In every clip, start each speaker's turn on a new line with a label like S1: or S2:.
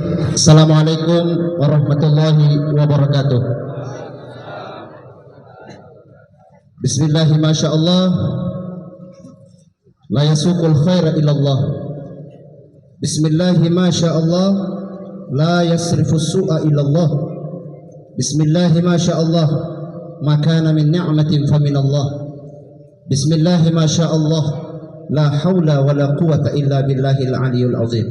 S1: Assalamualaikum warahmatullahi wabarakatuh. Bismillahi masyaallah, la yasuqul khaira illallah. Bismillahi masyaallah, la yasrifus su'a illallah. Bismillahi masyaallah, ma kana min ni'matin faminallah. Bismillahi masyaallah, la haula wala quwata illa billahil aliyyil azim.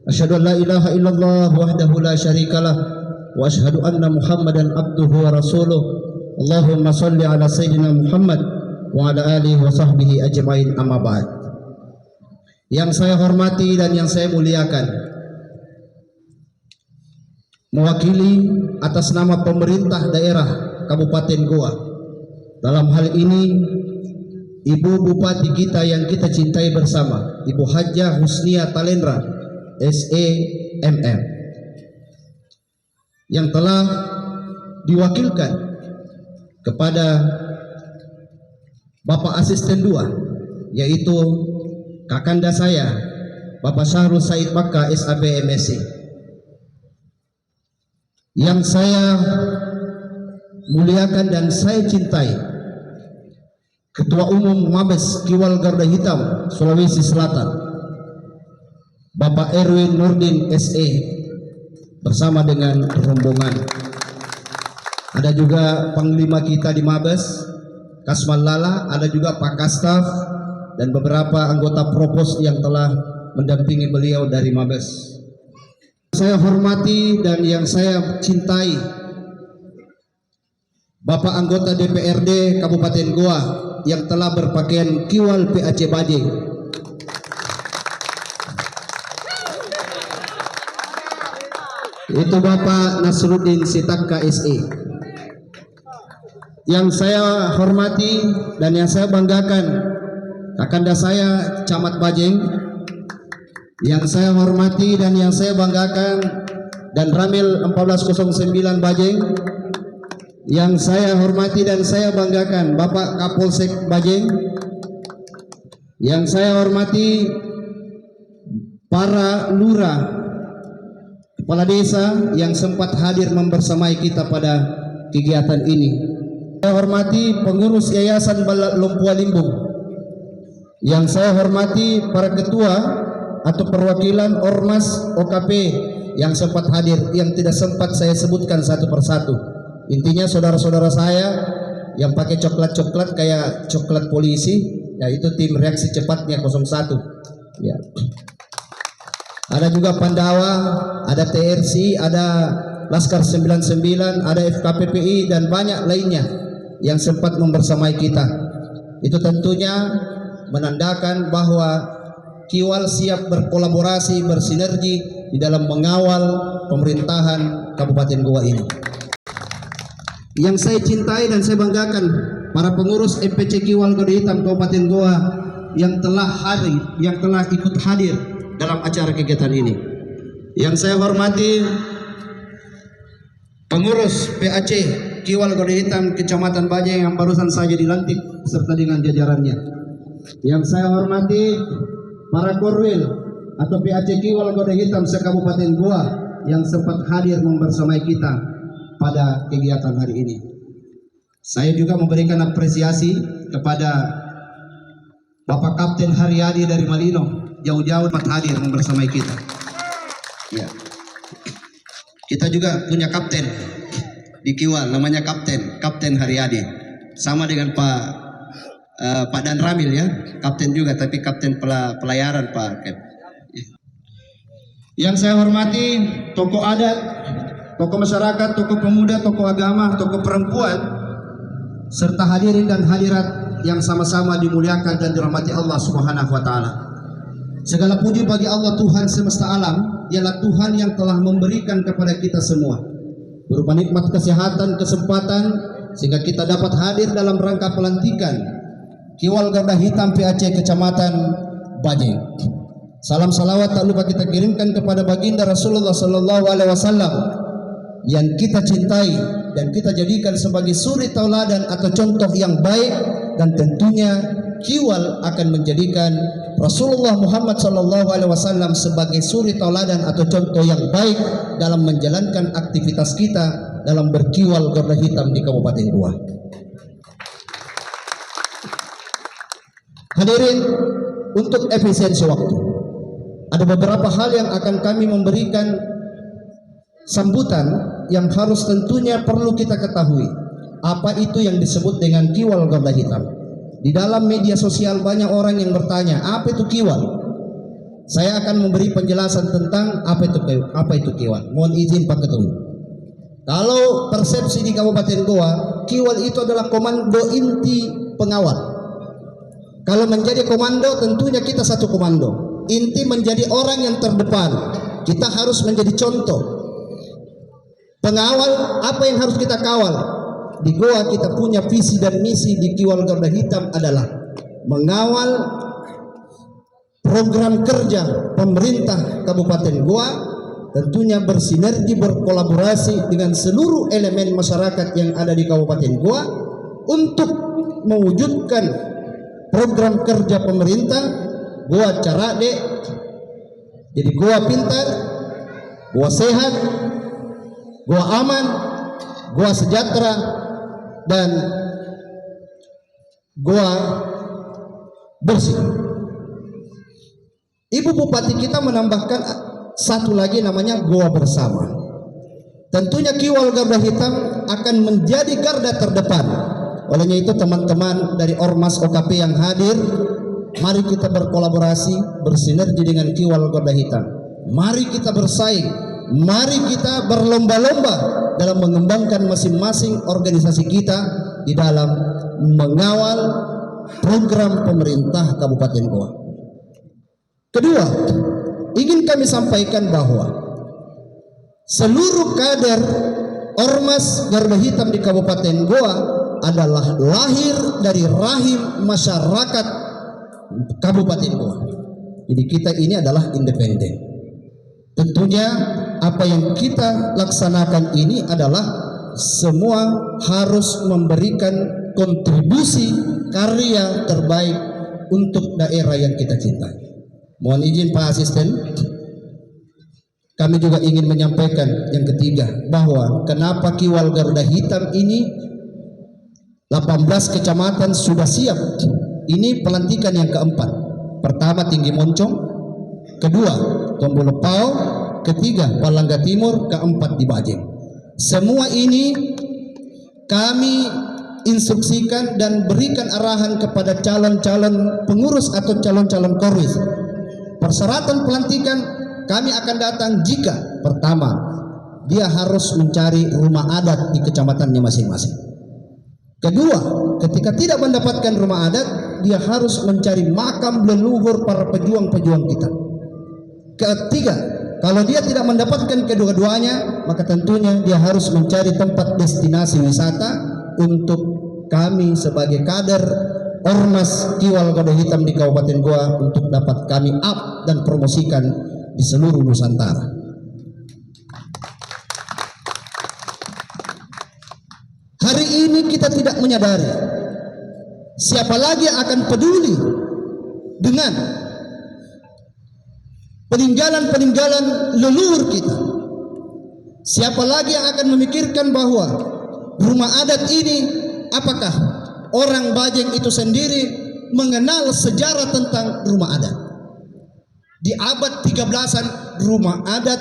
S1: Asyhadu an la ilaha illallah wahdahu la syarikalah wa asyhadu anna Muhammadan abduhu wa rasuluh. Allahumma shalli ala sayyidina Muhammad wa ala alihi wa sahbihi ajmain, amma ba'd. Yang saya hormati dan yang saya muliakan, mewakili atas nama pemerintah daerah Kabupaten Goa, dalam hal ini Ibu Bupati kita yang kita cintai bersama, Ibu Hajjah Husnia Talendra SEMM, yang telah diwakilkan kepada Bapak Asisten 2, yaitu kakanda saya Bapak Syahrul Said Makkah SAB MSc, yang saya muliakan dan saya cintai, Ketua Umum Mabes Kiwal Garuda Hitam Sulawesi Selatan Bapak Erwin Nurdin SE bersama dengan rombongan. Ada juga Panglima kita di Mabes Kasman Lala, ada juga Pak Kastaf dan beberapa anggota Propos yang telah mendampingi beliau dari Mabes. Saya hormati dan yang saya cintai Bapak anggota DPRD Kabupaten Goa yang telah berpakaian Kiwal PAC Bajeng. Itu Bapak Nasruddin Sitakka SE. Yang saya hormati dan yang saya banggakan, kakanda saya Camat Bajeng. Yang saya hormati dan yang saya banggakan, dan Ramil 1409 Bajeng. Yang saya hormati dan saya banggakan, Bapak Kapolsek Bajeng. Yang saya hormati para lurah, kepala desa yang sempat hadir membersamai kita pada kegiatan ini. Saya hormati pengurus Yayasan Lumpua Limbung. Yang saya hormati para ketua atau perwakilan Ormas OKP yang sempat hadir, yang tidak sempat saya sebutkan satu persatu. Intinya saudara-saudara saya yang pakai coklat-coklat kayak coklat polisi, yaitu tim reaksi cepatnya 01. Ya. Ada juga Pandawa, ada TRC, ada Laskar 99, ada FKPPI dan banyak lainnya yang sempat membersamai kita. Itu tentunya menandakan bahwa Kiwal siap berkolaborasi, bersinergi di dalam mengawal pemerintahan Kabupaten Goa ini. Yang saya cintai dan saya banggakan, para pengurus MPC Kiwal Garuda Hitam Kabupaten Goa yang telah ikut hadir dalam acara kegiatan ini. Yang saya hormati pengurus PAC Kiwal Garuda Hitam Kecamatan Bajeng yang barusan saja dilantik serta dengan jajarannya. Yang saya hormati para korwil atau PAC Kiwal Garuda Hitam se-Kabupaten Goa yang sempat hadir membersamai kita pada kegiatan hari ini. Saya juga memberikan apresiasi kepada Bapak Kapten Haryadi dari Malino, jauh-jauh hadir membersamai kita. Ya. Kita juga punya kapten di Kiwal, namanya Kapten Haryadi, sama dengan Pak Dan Ramil ya, kapten juga, tapi kapten pelayaran Pak. Ya. Yang saya hormati tokoh adat, tokoh masyarakat, tokoh pemuda, tokoh agama, tokoh perempuan, serta hadirin dan hadirat yang sama-sama dimuliakan dan dirahmati Allah Subhanahu wa taala. Segala puji bagi Allah Tuhan semesta alam, ialah Tuhan yang telah memberikan kepada kita semua berupa nikmat kesehatan, kesempatan, sehingga kita dapat hadir dalam rangka pelantikan Kiwal Garuda Hitam PAC Kecamatan Bajeng. Salam salawat tak lupa kita kirimkan kepada baginda Rasulullah Sallallahu Alaihi Wasallam yang kita cintai dan kita jadikan sebagai suri tauladan atau contoh yang baik, dan tentunya Kiwal akan menjadikan Rasulullah Muhammad SAW sebagai suri tauladan atau contoh yang baik dalam menjalankan aktivitas kita dalam berkiwal Garuda Hitam di Kabupaten Goa. Hadirin, untuk efisiensi waktu, ada beberapa hal yang akan kami memberikan sambutan yang harus tentunya perlu kita ketahui. Apa itu yang disebut dengan kiwal Garuda Hitam? Di dalam media sosial banyak orang yang bertanya, apa itu kiwal? Saya akan memberi penjelasan tentang apa itu kiwal. Mohon izin Pak Ketua. Kalau persepsi di Kabupaten Goa, kiwal itu adalah komando inti pengawal. Kalau menjadi komando, tentunya kita satu komando. Inti menjadi orang yang terdepan. Kita harus menjadi contoh. Pengawal, apa yang harus kita kawal? Di Goa kita punya visi dan misi di Kiwal Garuda Hitam adalah mengawal program kerja pemerintah Kabupaten Goa, tentunya bersinergi, berkolaborasi dengan seluruh elemen masyarakat yang ada di Kabupaten Goa untuk mewujudkan program kerja pemerintah Goa Carade, jadi Goa pintar, Goa sehat, Goa aman, Goa sejahtera, dan Goa bersih. Ibu Bupati kita menambahkan satu lagi namanya Goa Bersama. Tentunya Kiwal Garuda Hitam akan menjadi garda terdepan. Olehnya itu teman-teman dari Ormas OKP yang hadir, mari kita berkolaborasi, bersinergi dengan Kiwal Garuda Hitam. Mari kita bersaing, mari kita berlomba-lomba dalam mengembangkan masing-masing organisasi kita di dalam mengawal program pemerintah Kabupaten Goa. Kedua, ingin kami sampaikan bahwa seluruh kader Ormas Garuda Hitam di Kabupaten Goa adalah lahir dari rahim masyarakat Kabupaten Goa. Jadi kita ini adalah independen. Tentunya apa yang kita laksanakan ini adalah semua harus memberikan kontribusi karya terbaik untuk daerah yang kita cintai. Mohon izin Pak Asisten, kami juga ingin menyampaikan yang ketiga, bahwa kenapa Kiwal Garuda Hitam ini 18 kecamatan sudah siap. Ini pelantikan yang keempat. Pertama Tinggi Moncong, kedua Tombolopao, ketiga Palangga Timur, keempat di Bajeng. Semua ini kami instruksikan dan berikan arahan kepada calon-calon pengurus atau calon-calon korwis. Persyaratan pelantikan kami akan datang jika pertama dia harus mencari rumah adat di kecamatannya masing-masing. Kedua, ketika tidak mendapatkan rumah adat, dia harus mencari makam leluhur para pejuang-pejuang kita. Ketiga, kalau dia tidak mendapatkan kedua-duanya, maka tentunya dia harus mencari tempat destinasi wisata untuk kami sebagai kader Ormas Kiwal Garuda Hitam di Kabupaten Goa untuk dapat kami up dan promosikan di seluruh Nusantara. Hari ini kita tidak menyadari siapa lagi yang akan peduli dengan peninggalan-peninggalan leluhur kita. Siapa lagi yang akan memikirkan bahwa rumah adat ini, apakah orang Bajeng itu sendiri mengenal sejarah tentang rumah adat. Di abad 13-an rumah adat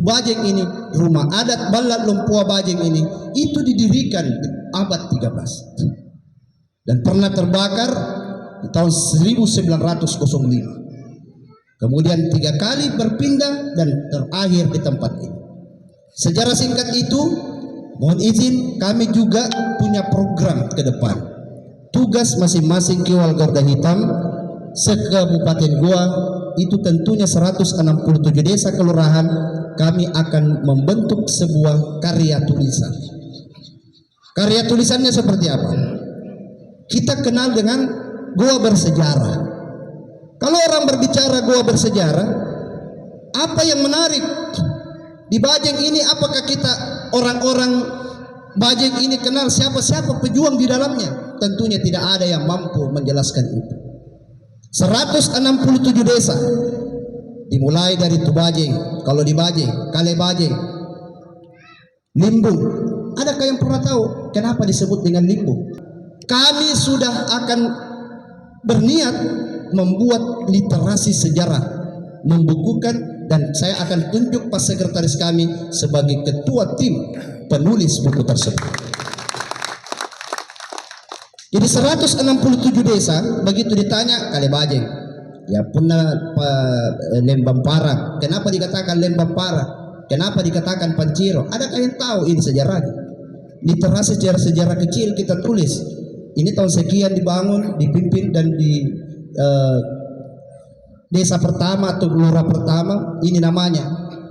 S1: Bajeng ini, rumah adat Balat Lumpua Bajeng ini, itu didirikan di abad 13 dan pernah terbakar di tahun 1905. Kemudian 3 kali berpindah dan terakhir di tempat ini. Sejarah singkat itu, mohon izin kami juga punya program ke depan. Tugas masing-masing Kiwal Garuda Hitam se-Kabupaten Goa itu tentunya 167 desa kelurahan, kami akan membentuk sebuah karya tulisan. Karya tulisannya seperti apa? Kita kenal dengan Goa bersejarah. Kalau orang berbicara Goa bersejarah, apa yang menarik di Bajeng ini? Apakah kita orang-orang Bajeng ini kenal siapa-siapa pejuang di dalamnya? tentunya tidak ada yang mampu menjelaskan itu. 167 desa, dimulai dari Tubajeng, kalau di Bajeng, Kale Bajeng, Limbung. Adakah yang pernah tahu kenapa disebut dengan Limbung? Kami sudah akan berniat membuat literasi sejarah, membukukan, dan saya akan tunjuk pas sekretaris kami sebagai ketua tim penulis buku tersebut. Jadi 167 desa, begitu ditanya Kale Bajeng, ya punna Lembang Para. Kenapa dikatakan Lembang Para? Kenapa dikatakan Panciro? Adakah yang tahu ini sejarahnya? Literasi sejarah kecil kita tulis. Ini tahun sekian dibangun, dipimpin dan di desa pertama atau lurah pertama, ini namanya.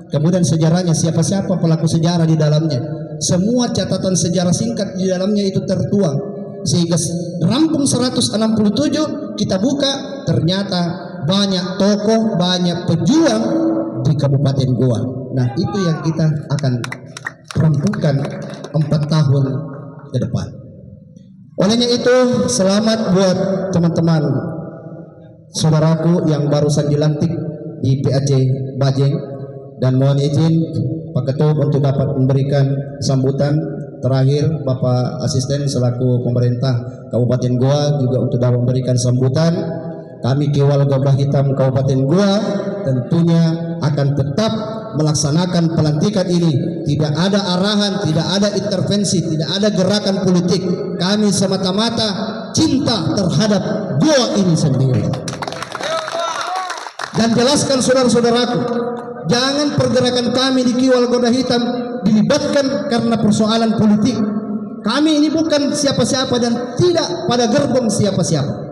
S1: Kemudian sejarahnya, siapa-siapa pelaku sejarah di dalamnya. Semua catatan sejarah singkat di dalamnya itu tertuang. Sehingga rampung 167 kita buka, ternyata banyak tokoh, banyak pejuang di Kabupaten Goa. Nah, itu yang kita akan rampungkan 4 tahun ke depan. Olehnya itu, selamat buat teman-teman saudaraku yang barusan dilantik di PAC Bajeng, dan mohon izin Pak Ketua untuk dapat memberikan sambutan terakhir. Bapak Asisten selaku pemerintah Kabupaten Goa juga untuk dapat memberikan sambutan. Kami Kiwal Gabah Hitam Kabupaten Goa tentunya akan tetap melaksanakan pelantikan ini. Tidak ada arahan, tidak ada intervensi, tidak ada gerakan politik. Kami semata-mata cinta terhadap Goa ini sendiri. Dan jelaskan saudara-saudaraku, jangan pergerakan kami di Kiwal Gabah Hitam dilibatkan karena persoalan politik. Kami ini bukan siapa-siapa dan tidak pada gerbong siapa-siapa.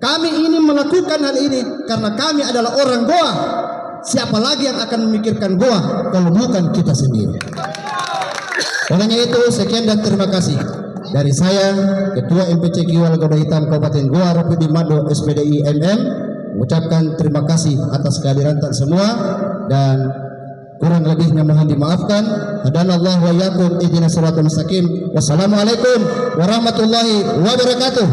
S1: Kami ini melakukan hal ini karena kami adalah orang Goa. Siapa lagi yang akan memikirkan Goa kalau bukan kita sendiri? Olehnya itu, sekian dan terima kasih dari saya, Ketua MPC Kiwal Gabah Hitam Kabupaten Goa, Rupidi Mado SPDI MM, mengucapkan terima kasih atas kehadiran tak semua, dan kurang lebihnya mohon dimaafkan. Hadanallahu wa iyyakum ihdinas siratal mustaqim. Wassalamualaikum warahmatullahi wabarakatuh.